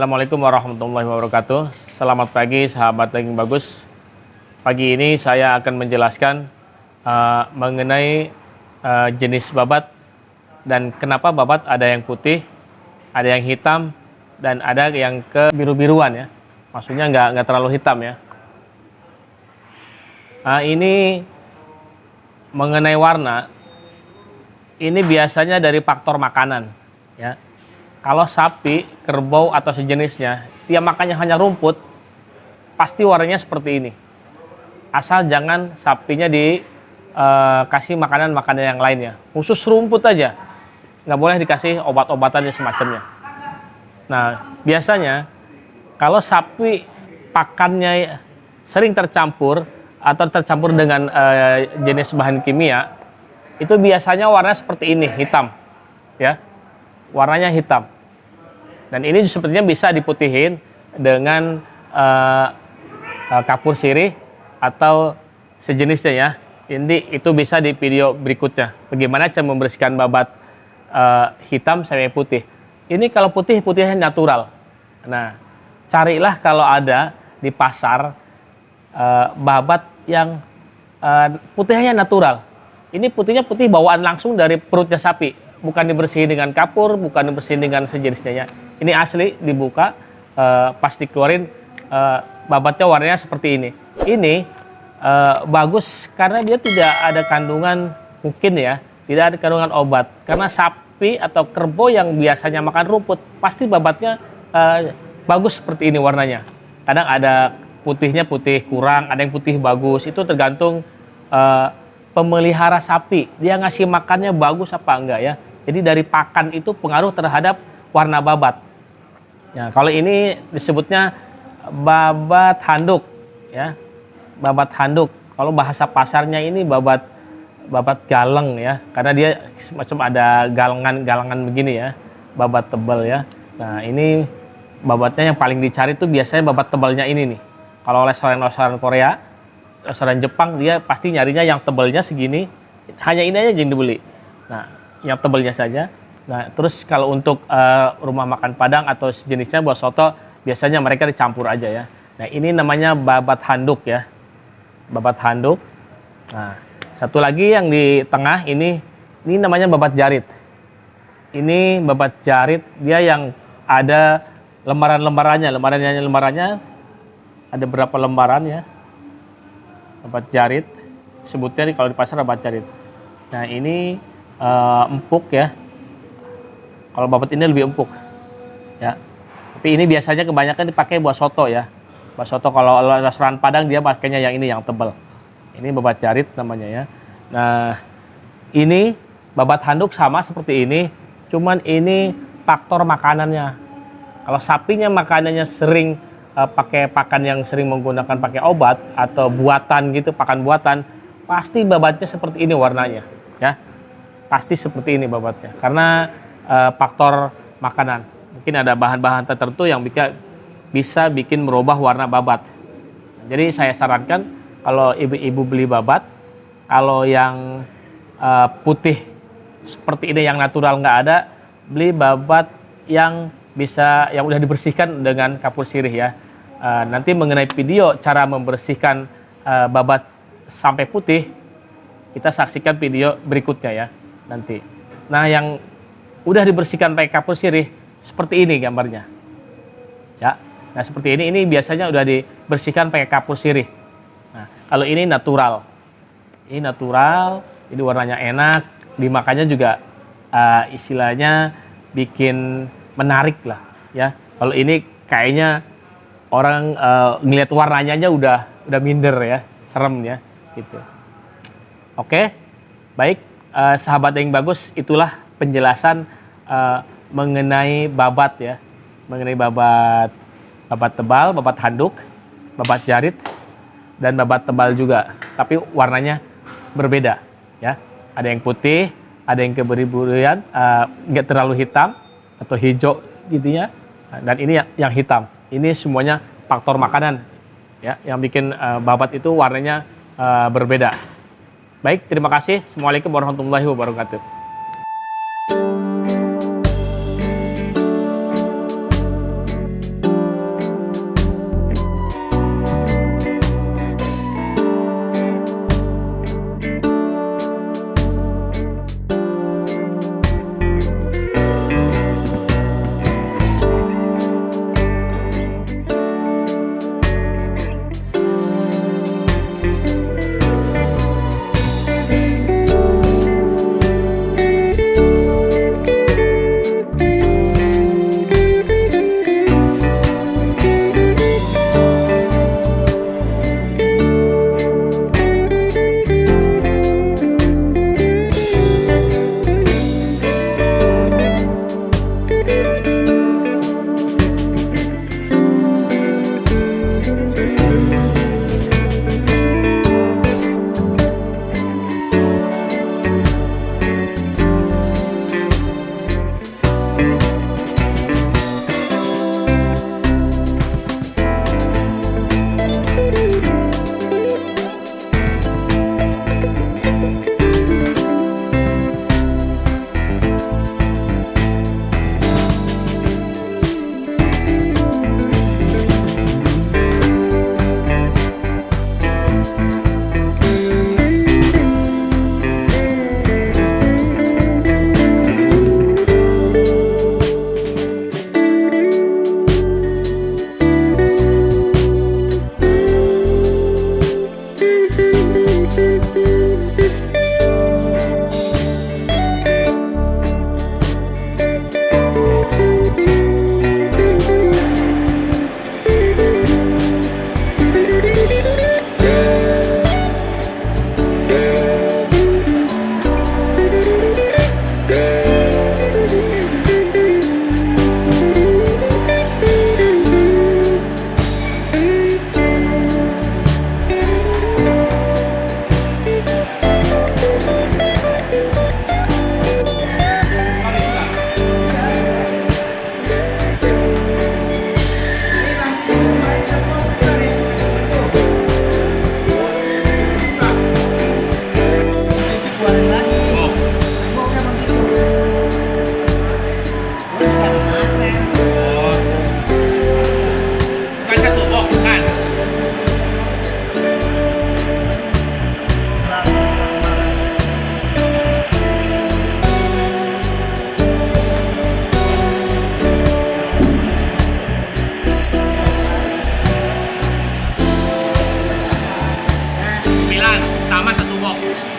Assalamualaikum warahmatullahi wabarakatuh. Selamat pagi sahabat daging bagus. Pagi ini saya akan menjelaskan mengenai jenis babat dan kenapa babat ada yang putih, ada yang hitam, dan ada yang ke biru-biruan ya. Maksudnya nggak terlalu hitam ya. Ini mengenai warna, ini biasanya dari faktor makanan ya. Kalau sapi, kerbau atau sejenisnya, dia makannya hanya rumput, pasti warnanya seperti ini. Asal jangan sapinya dikasih makanan-makanan yang lainnya. Khusus rumput aja, nggak boleh dikasih obat-obatan dan semacamnya. Nah, biasanya kalau sapi pakannya sering tercampur atau tercampur dengan jenis bahan kimia, itu biasanya warna seperti ini, hitam, ya. Warnanya hitam, dan ini sepertinya bisa diputihin dengan kapur sirih atau sejenisnya ya. Ini itu bisa di video berikutnya bagaimana cara membersihkan babat hitam sampai putih. Ini kalau putihnya natural. Nah, carilah kalau ada di pasar babat yang putihnya natural. Ini putihnya putih bawaan langsung dari perutnya sapi, bukan dibersihin dengan kapur, bukan dibersihin dengan sejenisnya ya. Ini asli, dibuka, pas dikeluarin babatnya warnanya seperti ini. Ini bagus karena dia tidak ada kandungan, mungkin ya, tidak ada kandungan obat. Karena sapi atau kerbau yang biasanya makan rumput, pasti babatnya bagus seperti ini warnanya. Kadang ada putihnya putih kurang, ada yang putih bagus, itu tergantung pemelihara sapi, dia ngasih makannya bagus apa enggak ya. Jadi dari pakan itu pengaruh terhadap warna babat. Ya, kalau ini disebutnya babat handuk ya. Babat handuk. Kalau bahasa pasarnya ini babat galeng ya, karena dia semacam ada galengan begini ya. Babat tebal ya. Nah, ini babatnya yang paling dicari tuh biasanya babat tebalnya ini nih. Kalau restoran Korea, restoran Jepang, dia pasti nyarinya yang tebalnya segini, hanya ini aja yang dibeli. Nah, yang tebalnya saja. Nah, terus kalau untuk rumah makan Padang atau sejenisnya buat soto, biasanya mereka dicampur aja ya. Nah, ini namanya babat handuk ya. Babat handuk. Nah, satu lagi yang di tengah ini namanya babat jarit. Ini babat jarit, dia yang ada lembarannya ada berapa lembaran ya. Babat jarit, sebutnya nih kalau di pasar babat jarit. Nah, ini empuk ya. Kalau babat ini lebih empuk ya. Tapi ini biasanya kebanyakan dipakai buat soto ya. Buat soto kalau restoran Padang dia pakainya yang ini, yang tebal. Ini babat jarit namanya ya. Nah, ini babat handuk sama seperti ini, cuman ini faktor makanannya. Kalau sapinya makanannya sering pakai pakan yang sering menggunakan pakai obat atau buatan gitu, pakan buatan, pasti babatnya seperti ini warnanya ya. Pasti seperti ini babatnya karena faktor makanan. Mungkin ada bahan-bahan tertentu yang bisa bikin merubah warna babat. Jadi saya sarankan kalau ibu-ibu beli babat, kalau yang putih seperti ini yang natural nggak ada, beli babat yang udah dibersihkan dengan kapur sirih ya. Nanti mengenai video cara membersihkan babat sampai putih, kita saksikan video berikutnya ya nanti. Nah, yang udah dibersihkan pakai kapur sirih seperti ini gambarnya ya. Nah, seperti ini biasanya udah dibersihkan pakai kapur sirih. Nah, kalau ini natural, ini warnanya enak, dimakannya juga istilahnya bikin menarik lah ya. Kalau ini kayaknya orang ngelihat warnanya aja udah minder ya, serem ya gitu. Oke, baik sahabat yang bagus, itulah penjelasan mengenai babat ya, mengenai babat tebal, babat handuk, babat jarit, dan babat tebal juga. Tapi warnanya berbeda ya. Ada yang putih, ada yang kebiru-biruan, nggak terlalu hitam atau hijau gitu ya. Dan ini yang hitam. Ini semuanya faktor makanan ya, yang bikin babat itu warnanya berbeda. Baik, terima kasih. Assalamualaikum warahmatullahi wabarakatuh. box.